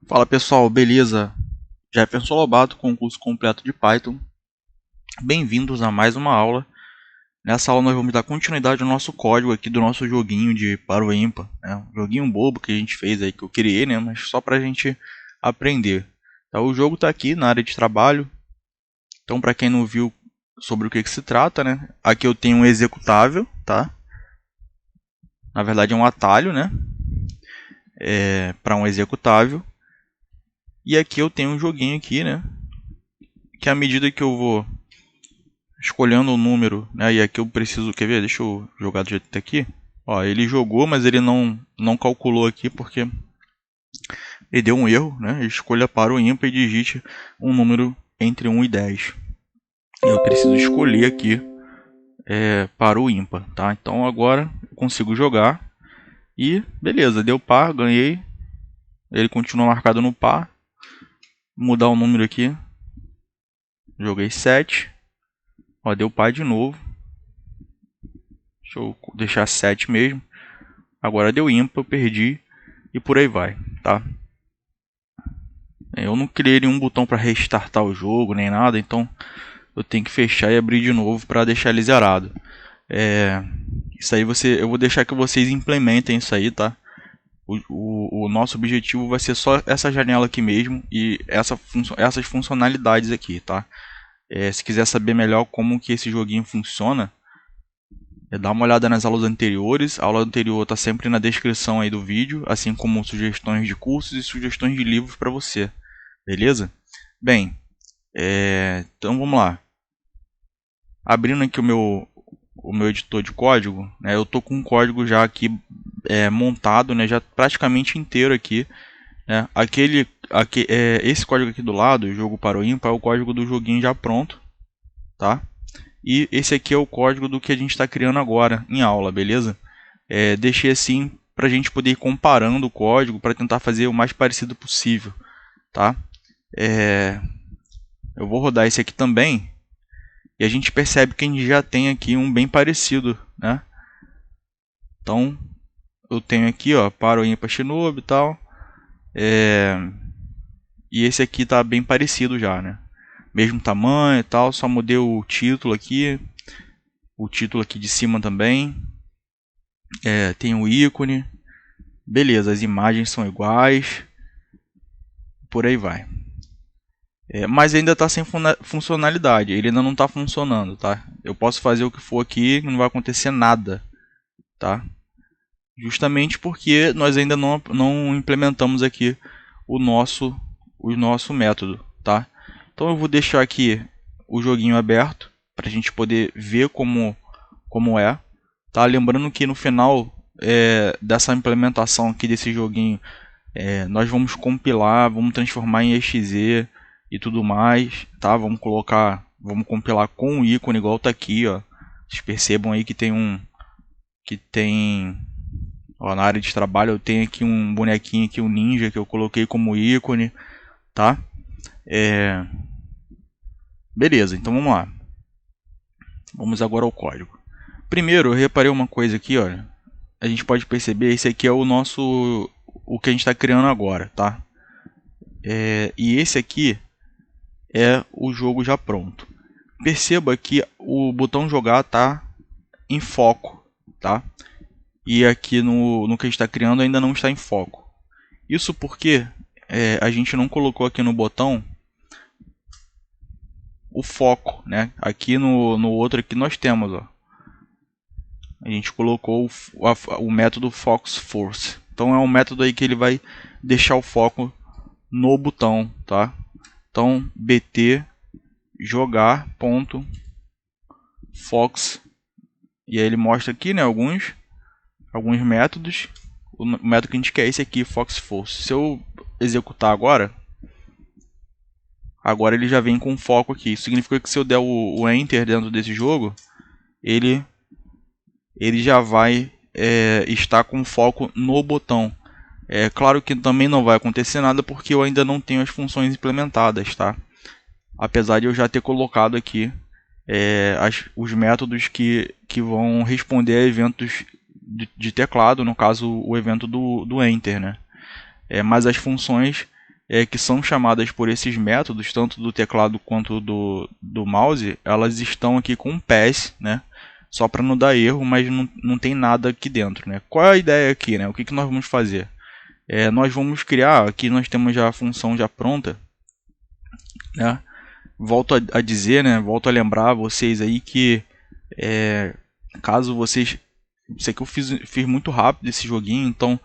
Fala pessoal, beleza? Jefferson Lobato com o curso completo de Python. Bem-vindos a mais uma aula. Nessa aula nós vamos dar continuidade ao nosso código aqui do nosso joguinho de par ou ímpar, né? Um joguinho bobo que a gente fez aí, que eu criei, né? Mas só para a gente aprender. Então, o jogo está aqui na área de trabalho. Então, para quem não viu sobre o que se trata, né? Aqui eu tenho um executável, tá? Na verdade é um atalho, né? Para um executável. E aqui eu tenho um joguinho aqui, né? Que à medida que eu vou escolhendo o número, né? E aqui eu preciso, quer ver? Deixa eu jogar do jeito que tá aqui. Ó, ele jogou, mas ele não calculou aqui porque ele deu um erro, né? Escolha para o ímpar e digite um número entre 1 e 10. Eu preciso escolher aqui para o ímpar, tá? Então agora eu consigo jogar e beleza, deu par, ganhei. Ele continua marcado no par. Mudar o número aqui. Joguei 7. Ó, deu par de novo. Deixa eu deixar 7 mesmo. Agora deu ímpar, eu perdi e por aí vai, tá? Eu não criei nenhum botão para restartar o jogo nem nada, então eu tenho que fechar e abrir de novo para deixar ele zerado. Isso aí eu vou deixar que vocês implementem isso aí, tá? O nosso objetivo vai ser só essa janela aqui mesmo e essas funcionalidades aqui, tá? Se quiser saber melhor como que esse joguinho funciona, dá uma olhada nas aulas anteriores. A aula anterior está sempre na descrição aí do vídeo, assim como sugestões de cursos e sugestões de livros para você. Beleza? Bem, então vamos lá. Abrindo aqui o meu editor de código, né, eu estou com um código já aqui montado, né, já praticamente inteiro aqui. Né, esse código aqui do lado, o jogo para o ímpar, é o código do joguinho já pronto. Tá? E esse aqui é o código do que a gente está criando agora em aula, beleza? Deixei assim para a gente poder ir comparando o código para tentar fazer o mais parecido possível, tá? Eu vou rodar esse aqui também e a gente percebe que a gente já tem aqui um bem parecido, né? Então eu tenho aqui, ó, para o ímpar Shinobi e tal, e esse aqui está bem parecido já, né? Mesmo tamanho e tal, só mudei o título aqui de cima também, tem o ícone, beleza, as imagens são iguais, por aí vai. Mas ainda está sem funcionalidade, ele ainda não está funcionando, tá? Eu posso fazer o que for aqui, não vai acontecer nada, tá? Justamente porque nós ainda não implementamos aqui o nosso método, tá? Então eu vou deixar aqui o joguinho aberto para a gente poder ver como é, tá? Lembrando que no final dessa implementação aqui desse joguinho, nós vamos compilar, vamos transformar em exe e tudo mais, tá? Vamos compilar com o ícone igual tá aqui, ó. Vocês percebam aí que ó, na área de trabalho eu tenho aqui um bonequinho aqui, um ninja que eu coloquei como ícone, tá? Beleza, então vamos lá. Vamos agora ao código. Primeiro, eu reparei uma coisa aqui, olha. A gente pode perceber, esse aqui é o que a gente está criando agora, tá? E esse aqui é o jogo já pronto. Perceba que o botão jogar está em foco, tá? E aqui no que a gente está criando ainda não está em foco. Isso porque a gente não colocou aqui no botão o foco, né? Aqui no outro aqui nós temos, ó. A gente colocou o método Focus Force. Então é um método aí que ele vai deixar o foco no botão, tá? Então bt jogar ponto fox, e aí ele mostra aqui, né, alguns métodos. O método que a gente quer é esse aqui, Fox Force. Se eu executar agora ele já vem com foco aqui. Isso significa que se eu der o Enter dentro desse jogo, ele já vai estar com foco no botão. Claro que também não vai acontecer nada porque eu ainda não tenho as funções implementadas, tá? Apesar de eu já ter colocado aqui os métodos que vão responder a eventos de teclado, no caso o evento do Enter, né? Mas as funções que são chamadas por esses métodos, tanto do teclado quanto do mouse, elas estão aqui com um pass, né? Só para não dar erro, mas não tem nada aqui dentro, né? Qual é a ideia aqui, né? O que nós vamos fazer? Nós vamos criar, aqui nós temos já a função já pronta, né? Volto a dizer, né? Volto a lembrar vocês aí que caso vocês... Isso aqui eu fiz muito rápido esse joguinho, então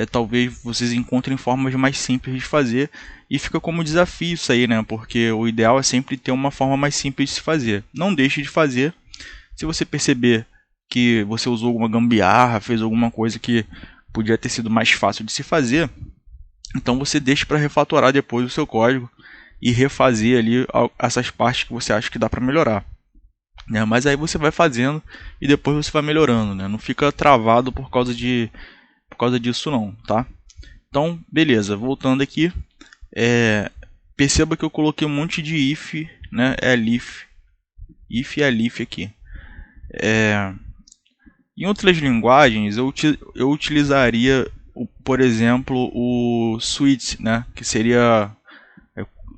talvez vocês encontrem formas mais simples de fazer. E fica como desafio isso aí, né? Porque o ideal é sempre ter uma forma mais simples de se fazer. Não deixe de fazer. Se você perceber que você usou alguma gambiarra, fez alguma coisa que podia ter sido mais fácil de se fazer, então você deixa para refatorar depois o seu código e refazer ali essas partes que você acha que dá para melhorar. Né? Mas aí você vai fazendo e depois você vai melhorando, né? Não fica travado por causa disso não, tá? Então, beleza, voltando aqui, perceba que eu coloquei um monte de if, né? Elif e elif aqui. Em outras linguagens eu utilizaria, por exemplo, o switch, né? Que seria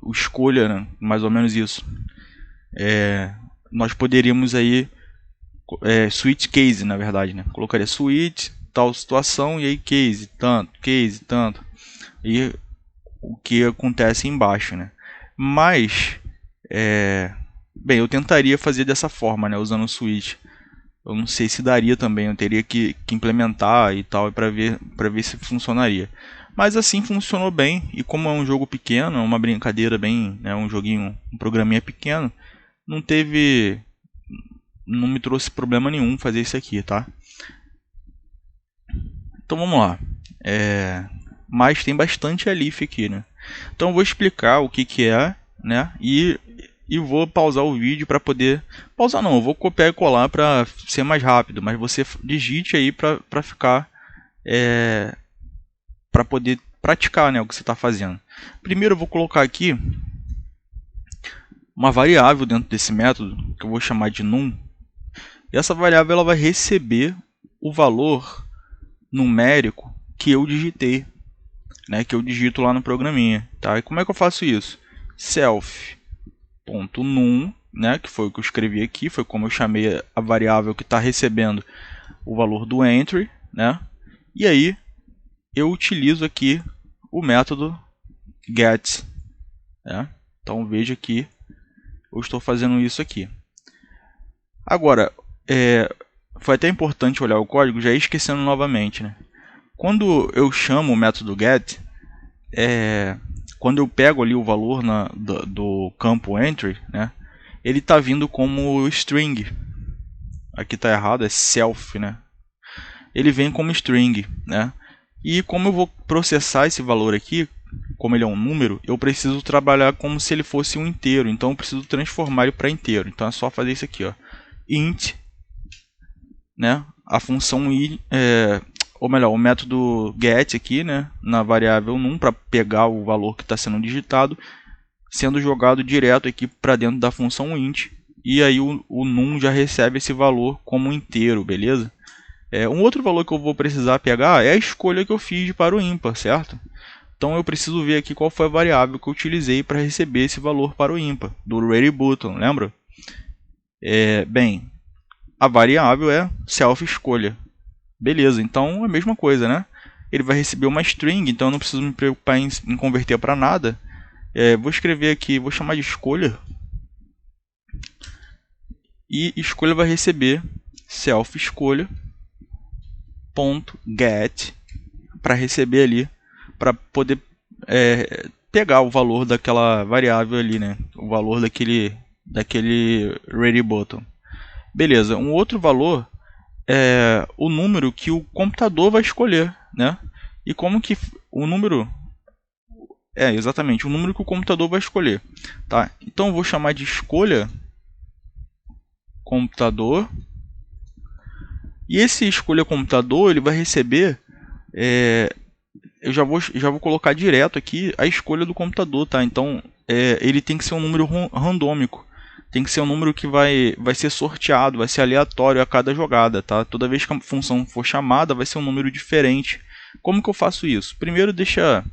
o escolha, né? Mais ou menos isso. Nós poderíamos aí switch case, na verdade, né? Colocaria switch tal situação e aí case tanto e o que acontece embaixo, né? Mas bem, eu tentaria fazer dessa forma, né? Usando o switch. Eu não sei se daria também, eu teria que implementar e tal para ver se funcionaria. Mas assim funcionou bem, e como é um jogo pequeno, é uma brincadeira bem, né, um joguinho, um programinha pequeno, não me trouxe problema nenhum fazer isso aqui, tá? Então vamos lá. Mas tem bastante elif aqui, né? Então eu vou explicar o que é, né? E vou pausar o vídeo para poder... Pausar não, eu vou copiar e colar para ser mais rápido, mas você digite aí para ficar... para poder praticar, né, o que você está fazendo. Primeiro eu vou colocar aqui uma variável dentro desse método, que eu vou chamar de num. E essa variável ela vai receber o valor numérico que eu digitei, né, que eu digito lá no programinha. Tá? E como é que eu faço isso? Self.num, né, que foi o que eu escrevi aqui, foi como eu chamei a variável que está recebendo o valor do entry, né? E aí eu utilizo aqui o método get. Né? Então veja que eu estou fazendo isso aqui. Agora, foi até importante olhar o código, já esquecendo novamente. Né? Quando eu chamo o método get, quando eu pego ali o valor do campo entry, né, ele está vindo como string. Aqui está errado, é self. Né? Ele vem como string. Né? E como eu vou processar esse valor aqui, como ele é um número, eu preciso trabalhar como se ele fosse um inteiro. Então eu preciso transformar ele para inteiro. Então é só fazer isso aqui, ó. Int, né? A função ou melhor, o método get aqui, né? Na variável num, para pegar o valor que está sendo digitado, sendo jogado direto aqui para dentro da função int. E aí o num já recebe esse valor como inteiro, beleza? Um outro valor que eu vou precisar pegar é a escolha que eu fiz para o ímpar, certo? Então eu preciso ver aqui qual foi a variável que eu utilizei para receber esse valor para o ímpar, do ready button, lembra? Bem, a variável é self escolha. Beleza, então é a mesma coisa, né? Ele vai receber uma string, então eu não preciso me preocupar em converter para nada. Vou escrever aqui, vou chamar de escolha. E escolha vai receber self escolha .get para receber ali, para poder pegar o valor daquela variável ali, né? O valor daquele ready button. Beleza, um outro valor é o número que o computador vai escolher, né? E como que o número exatamente o número que o computador vai escolher, tá? Então eu vou chamar de escolha computador. E esse escolha computador ele vai receber, eu já vou colocar direto aqui a escolha do computador, tá? Então ele tem que ser um número randômico, tem que ser um número que vai ser sorteado, vai ser aleatório a cada jogada, tá? Toda vez que a função for chamada vai ser um número diferente. Como que eu faço isso? Primeiro deixa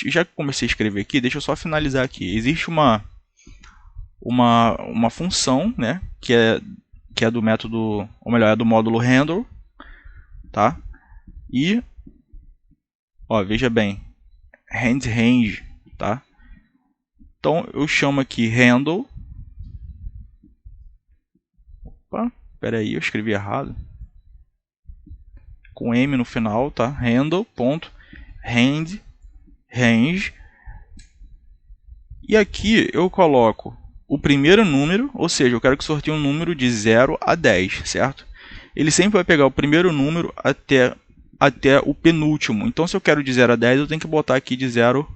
Já que comecei a escrever aqui, deixa eu só finalizar aqui. Existe uma função, né, que é do método, ou melhor, é do módulo handle, tá? E ó, veja bem, range, tá? Então eu chamo aqui handle. Opa, pera aí, eu escrevi errado. Com M no final, tá? Handle.range. E aqui eu coloco o primeiro número, ou seja, eu quero que sorteie um número de 0 a 10, certo? Ele sempre vai pegar o primeiro número até o penúltimo. Então, se eu quero de 0 a 10, eu tenho que botar aqui de 0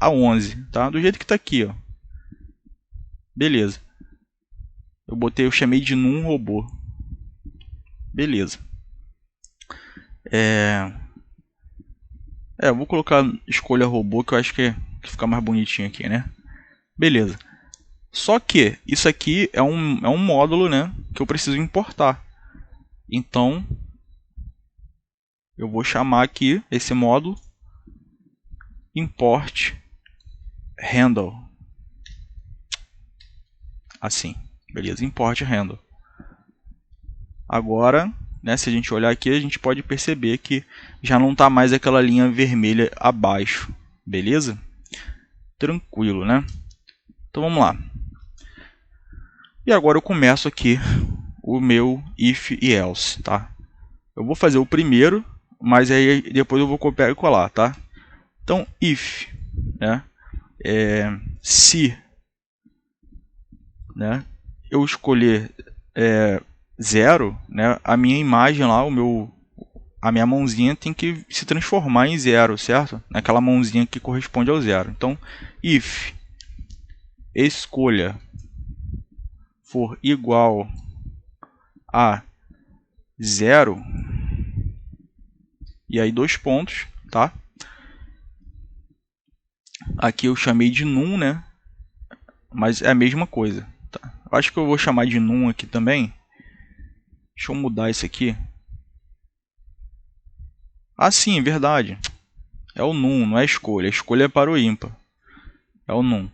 a 11, tá? Do jeito que está aqui, ó. Beleza. Eu chamei de num robô. Beleza. Eu vou colocar escolha robô, que eu acho que fica mais bonitinho aqui, né? Beleza. Só que isso aqui é um módulo, né, que eu preciso importar. Então, eu vou chamar aqui esse módulo import handle. Assim, beleza? Import handle. Agora, né, se a gente olhar aqui, a gente pode perceber que já não está mais aquela linha vermelha abaixo, beleza? Tranquilo, né? Então vamos lá. E agora eu começo aqui o meu if e else, tá? Eu vou fazer o primeiro, mas aí depois eu vou copiar e colar, tá? Então if, né? Se, né, eu escolher 0, né, a minha imagem lá, a minha mãozinha tem que se transformar em 0, certo? Naquela mãozinha que corresponde ao 0. Então, if escolha for igual a 0, e aí 2 pontos, tá? Aqui eu chamei de num, né? Mas é a mesma coisa. Tá? Eu acho que eu vou chamar de num aqui também. Deixa eu mudar isso aqui. Ah, sim, verdade. É o num, não é a escolha. A escolha é para o ímpar. É o num.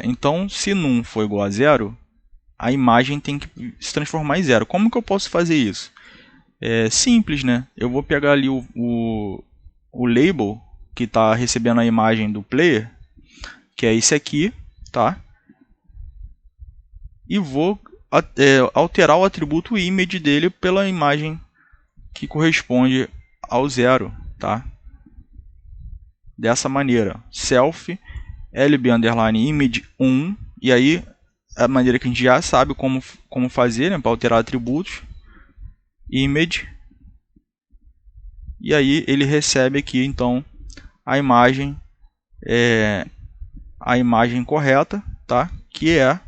Então, se num for igual a 0, a imagem tem que se transformar em 0. Como que eu posso fazer isso? É simples, né? Eu vou pegar ali o label que está recebendo a imagem do player, que é esse aqui, tá? E vou alterar o atributo image dele pela imagem que corresponde ao 0, tá? Dessa maneira, self lb underline image 1, e aí a maneira que a gente já sabe como fazer, né, para alterar atributos, image, e aí ele recebe aqui então a imagem correta, tá? Que é,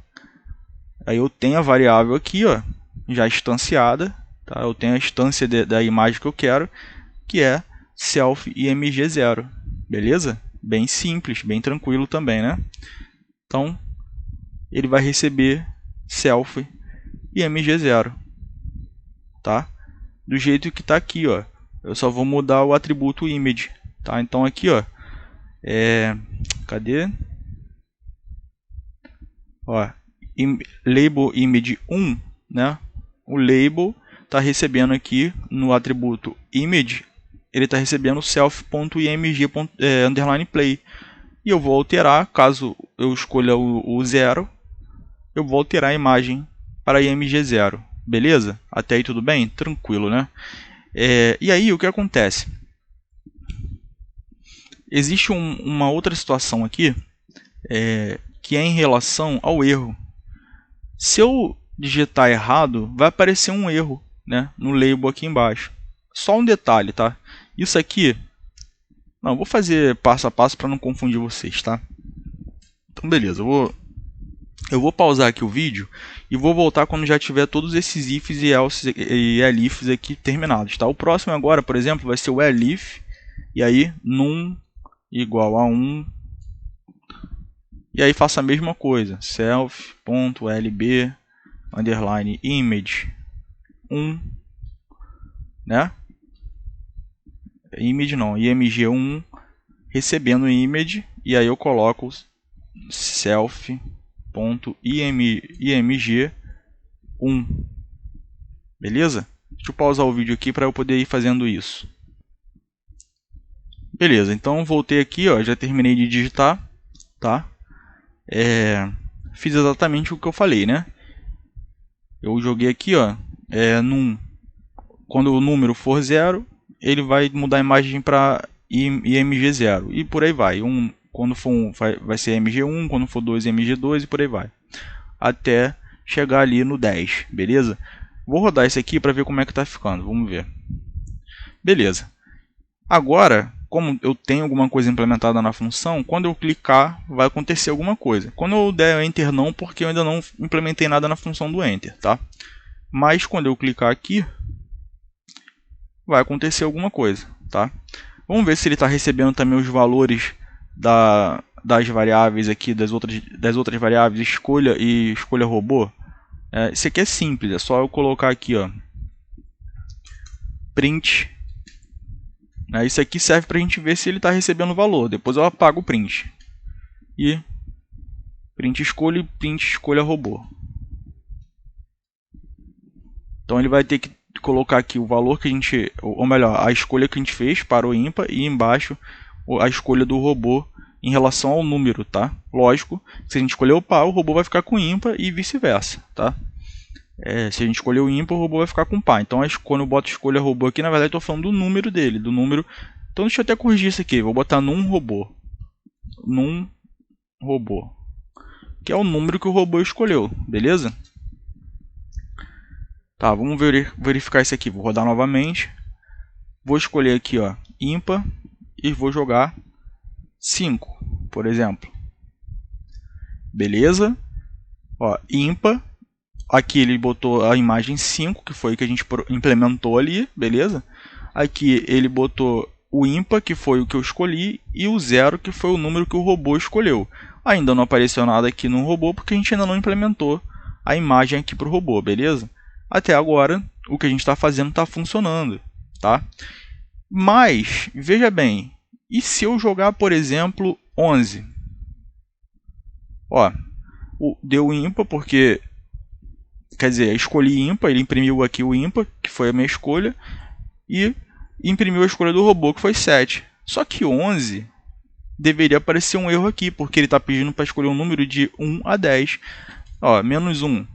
aí eu tenho a variável aqui, ó, já instanciada, tá? Eu tenho a instância da imagem que eu quero, que é self img0, beleza? Bem simples, bem tranquilo também, né? Então ele vai receber self img0, tá? Do jeito que está aqui, ó. Eu só vou mudar o atributo image, tá? Então aqui, ó, cadê? Ó, label image 1, né? O label está recebendo aqui no atributo image, ele está recebendo self.img underline play. E eu vou alterar, caso eu escolha o 0, eu vou alterar a imagem para img0. Beleza? Até aí tudo bem? Tranquilo, né? E aí o que acontece? Existe uma outra situação aqui, que é em relação ao erro. Se eu digitar errado, vai aparecer um erro, né, no label aqui embaixo. Só um detalhe, tá? Isso aqui, não, vou fazer passo a passo para não confundir vocês, tá? Então beleza, eu vou pausar aqui o vídeo e vou voltar quando já tiver todos esses ifs e elses e elifs aqui terminados, tá? O próximo agora, por exemplo, vai ser o elif, e aí num igual a 1, e aí faça a mesma coisa, self.lb underline image 1, né? image não, img1 recebendo image, e aí eu coloco self.img1, beleza? Deixa eu pausar o vídeo aqui para eu poder ir fazendo isso. Beleza, então voltei aqui, ó, já terminei de digitar, tá? Fiz exatamente o que eu falei, né? Eu joguei aqui, ó, quando o número for 0, ele vai mudar a imagem para img0 e por aí vai. Quando for 1 vai ser img1, quando for 2 img2 e por aí vai. Até chegar ali no 10, beleza? Vou rodar esse aqui para ver como é que está ficando, vamos ver. Beleza. Agora, como eu tenho alguma coisa implementada na função, quando eu clicar vai acontecer alguma coisa. Quando eu der Enter não, porque eu ainda não implementei nada na função do Enter, tá? Mas quando eu clicar aqui, vai acontecer alguma coisa, tá? Vamos ver se ele está recebendo também os valores das variáveis aqui, das outras variáveis, escolha e escolha robô. Isso aqui é simples, é só eu colocar aqui, ó, print. Isso aqui serve para a gente ver se ele está recebendo valor. Depois eu apago o print. E print escolha e print escolha robô. Então ele vai ter que colocar aqui o valor que a gente, ou melhor, a escolha que a gente fez para o ímpar e embaixo a escolha do robô em relação ao número, tá? Lógico, se a gente escolher o par, o robô vai ficar com ímpar e vice-versa, tá? Se a gente escolher o ímpar, o robô vai ficar com par. Então, quando eu boto escolha robô aqui, na verdade, eu estou falando do número dele, do número. Então, deixa eu até corrigir isso aqui. Vou botar num robô, que é o número que o robô escolheu, beleza? Tá, vamos verificar isso aqui. Vou rodar novamente. Vou escolher aqui, ó, ímpar e vou jogar 5, por exemplo. Beleza? Ó, ímpar. Aqui ele botou a imagem 5, que foi o que a gente implementou ali, beleza? Aqui ele botou o ímpar, que foi o que eu escolhi, e o 0, que foi o número que o robô escolheu. Ainda não apareceu nada aqui no robô, porque a gente ainda não implementou a imagem aqui para o robô, beleza? Até agora, o que a gente está fazendo está funcionando, tá? Mas, veja bem, e se eu jogar, por exemplo, 11? Ó, deu ímpar porque... Quer dizer, escolhi ímpar, ele imprimiu aqui o ímpar, que foi a minha escolha, e imprimiu a escolha do robô, que foi 7. Só que 11 deveria aparecer um erro aqui, porque ele está pedindo para escolher um número de 1 a 10. Ó, menos 1.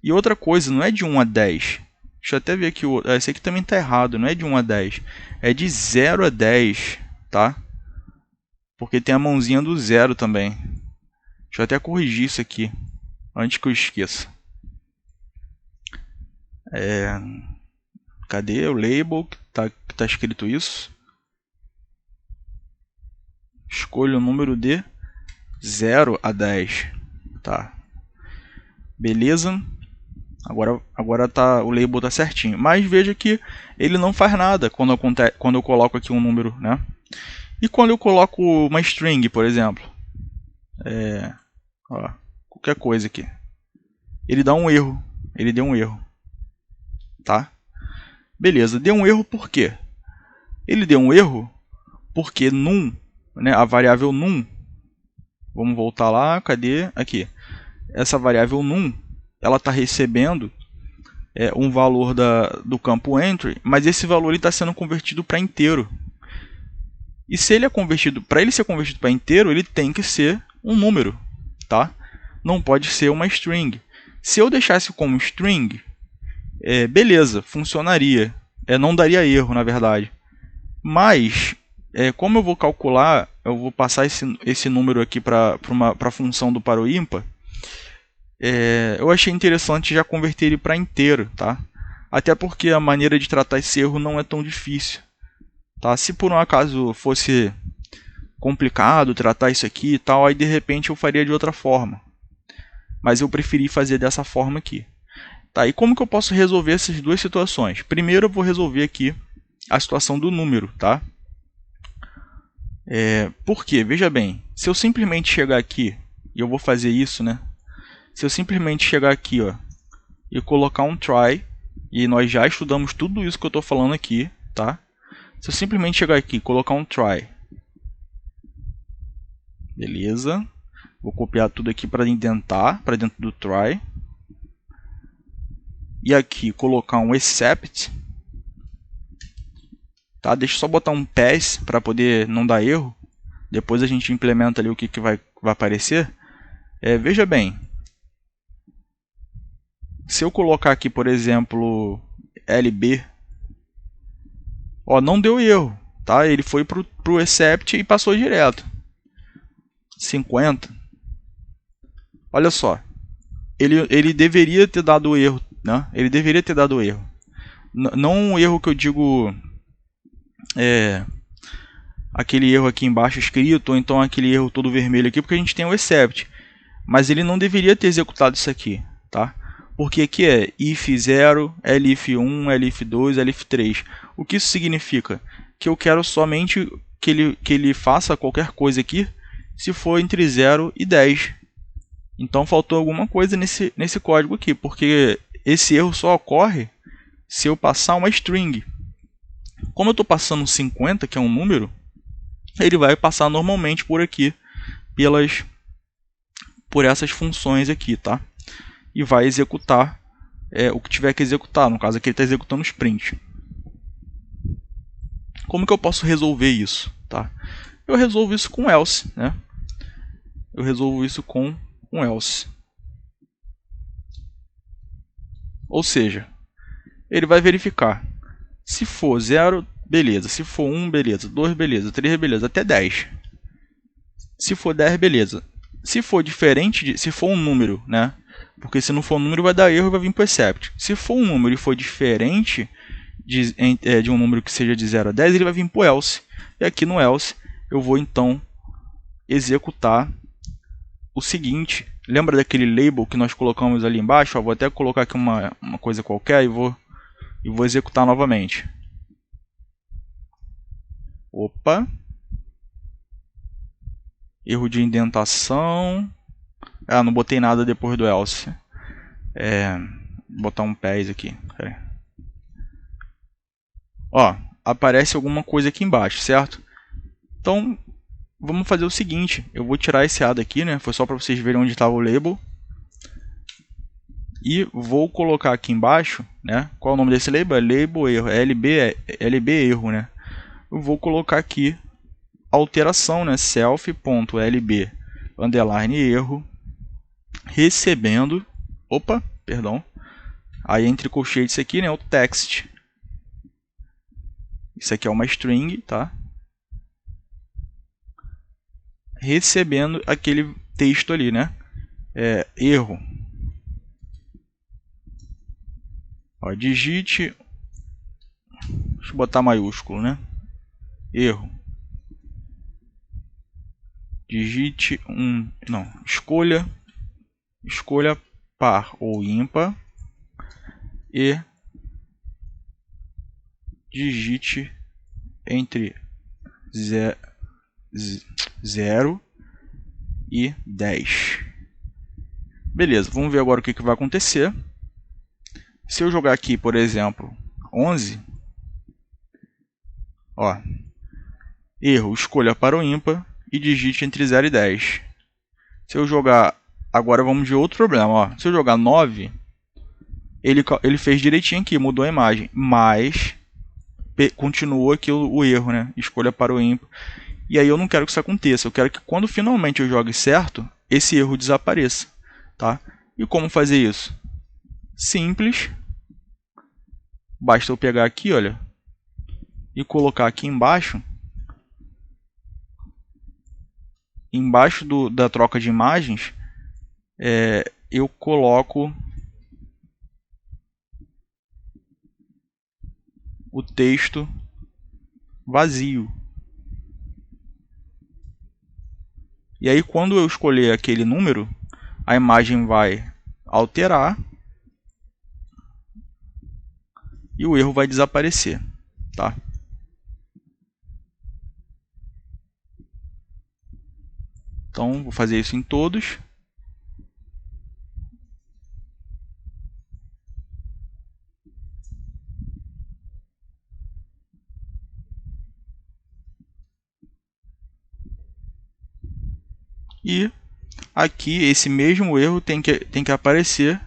E outra coisa, não é de 1 a 10. Deixa eu até ver aqui, esse aqui também está errado, não é de 1 a 10. É de 0 a 10, tá? Porque tem a mãozinha do 0 também. Deixa eu até corrigir isso aqui, antes que eu esqueça. Cadê o label que tá escrito isso? Escolha o número de 0 a 10. Tá. Beleza. Agora tá, o label tá certinho. Mas veja que ele não faz nada quando eu coloco aqui um número, né? E quando eu coloco uma string, por exemplo. Ó, qualquer coisa aqui. Ele dá um erro. Ele deu um erro. Tá? Beleza, deu um erro por quê? Ele deu um erro porque num, né, a variável num, vamos voltar lá, cadê? Aqui. Essa variável num, ela está recebendo um valor do campo entry, mas esse valor está sendo convertido para inteiro. E se ele é convertido, para ele ser convertido para inteiro, ele tem que ser um número, tá? Não pode ser uma string. Se eu deixasse como string, beleza, funcionaria. Não daria erro, na verdade. Mas, como eu vou calcular, eu vou passar esse número aqui para a função do para o ímpar, eu achei interessante já converter ele para inteiro, tá? Até porque a maneira de tratar esse erro não é tão difícil. Tá? Se por um acaso fosse complicado tratar isso aqui e tal, aí de repente eu faria de outra forma. Mas eu preferi fazer dessa forma aqui. Tá, e como que eu posso resolver essas duas situações? Primeiro eu vou resolver aqui a situação do número, tá? Por quê? Veja bem, se eu simplesmente chegar aqui, e eu vou fazer isso, né? Se eu simplesmente chegar aqui, ó, e colocar um try, E nós já estudamos tudo isso que eu estou falando aqui, tá? Se eu simplesmente chegar aqui e colocar um try, beleza? Vou copiar tudo aqui para indentar, para dentro do try. E aqui colocar um except, tá? Deixa eu só botar um pass para poder não dar erro. Depois a gente implementa ali o que vai aparecer. Veja bem, se eu colocar aqui, por exemplo, LB, ó, não deu erro, tá? Ele foi pro except e passou direto. 50. Olha só, ele deveria ter dado erro, né? Ele deveria ter dado erro. Não um erro que eu digo aquele erro aqui embaixo escrito, ou então aquele erro todo vermelho aqui, porque a gente tem o except. Mas ele não deveria ter executado isso aqui, tá? Porque aqui é if 0, elif 1, elif 2, elif 3. O que isso significa? Que eu quero somente que ele faça qualquer coisa aqui se for entre 0 e 10. Então faltou alguma coisa nesse código aqui, porque esse erro só ocorre se eu passar uma string. Como eu estou passando 50, que é um número, ele vai passar normalmente por aqui, por essas funções aqui, tá? E vai executar o que tiver que executar. No caso aqui ele está executando os print. Como que eu posso resolver isso? Tá? Eu resolvo isso com else, né? Eu resolvo isso com um else. Ou seja, ele vai verificar. Se for 0, beleza. Se for 1, beleza. 2, beleza. 3, beleza. Até 10. Se for 10, beleza. Se for diferente, se for um número, né? Porque se não for um número vai dar erro e vai vir para o except. Se for um número e for diferente de um número que seja de 0 a 10, ele vai vir para o else. E aqui no else eu vou então executar o seguinte. Lembra daquele label que nós colocamos ali embaixo? Ó, vou até colocar aqui uma coisa qualquer e vou executar novamente. Opa! Erro de indentação. Ah, não botei nada depois do else. Vou botar um pass aqui. Ó, aparece alguma coisa aqui embaixo, certo? Então, vamos fazer o seguinte. Eu vou tirar esse A daqui, né? Foi só para vocês verem onde estava o label. E vou colocar aqui embaixo, né? Qual é o nome desse label? É label erro, LB erro, né? Eu vou colocar aqui alteração, né? self.lb underline erro recebendo, opa, perdão. Aí entre colchetes aqui, né, o text. Isso aqui é uma string, tá? Recebendo aquele texto ali, né? Erro. Ó, digite, deixa eu botar maiúsculo, né? Erro. Digite escolha par ou ímpar e digite entre 0 e 10. Beleza, vamos ver agora o que vai acontecer. Se eu jogar aqui, por exemplo, 11, ó, erro, escolha para o ímpar e digite entre 0 e 10. Se eu jogar, agora vamos ver outro problema, ó. Se eu jogar 9, ele fez direitinho aqui, mudou a imagem, mas continuou aqui o erro, né? Escolha para o ímpar. E aí eu não quero que isso aconteça, eu quero que quando finalmente eu jogue certo, esse erro desapareça, tá? E como fazer isso? Simples. Basta eu pegar aqui, olha, e colocar aqui embaixo da troca de imagens, eu coloco o texto vazio. E aí quando eu escolher aquele número, a imagem vai alterar e o erro vai desaparecer, tá? Então vou fazer isso em todos. E aqui esse mesmo erro tem que aparecer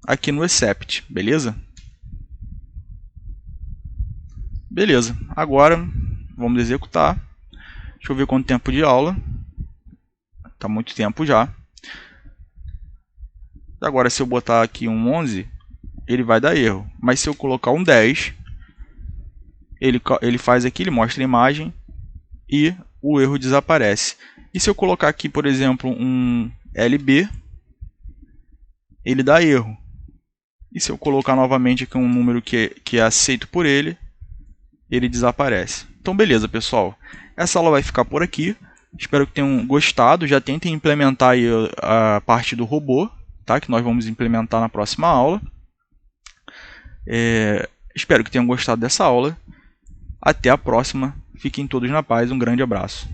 aqui no except, beleza? Beleza, agora vamos executar. Deixa eu ver quanto tempo de aula. Tá muito tempo já. Agora se eu botar aqui um 11, ele vai dar erro. Mas se eu colocar um 10, ele faz aqui, ele mostra a imagem e o erro desaparece. E se eu colocar aqui, por exemplo, um LB, ele dá erro. E se eu colocar novamente aqui um número que é aceito por ele desaparece. Então beleza, pessoal. Essa aula vai ficar por aqui. Espero que tenham gostado. Já tentem implementar aí a parte do robô, tá? Que nós vamos implementar na próxima aula. Espero que tenham gostado dessa aula. Até a próxima. Fiquem todos na paz. Um grande abraço.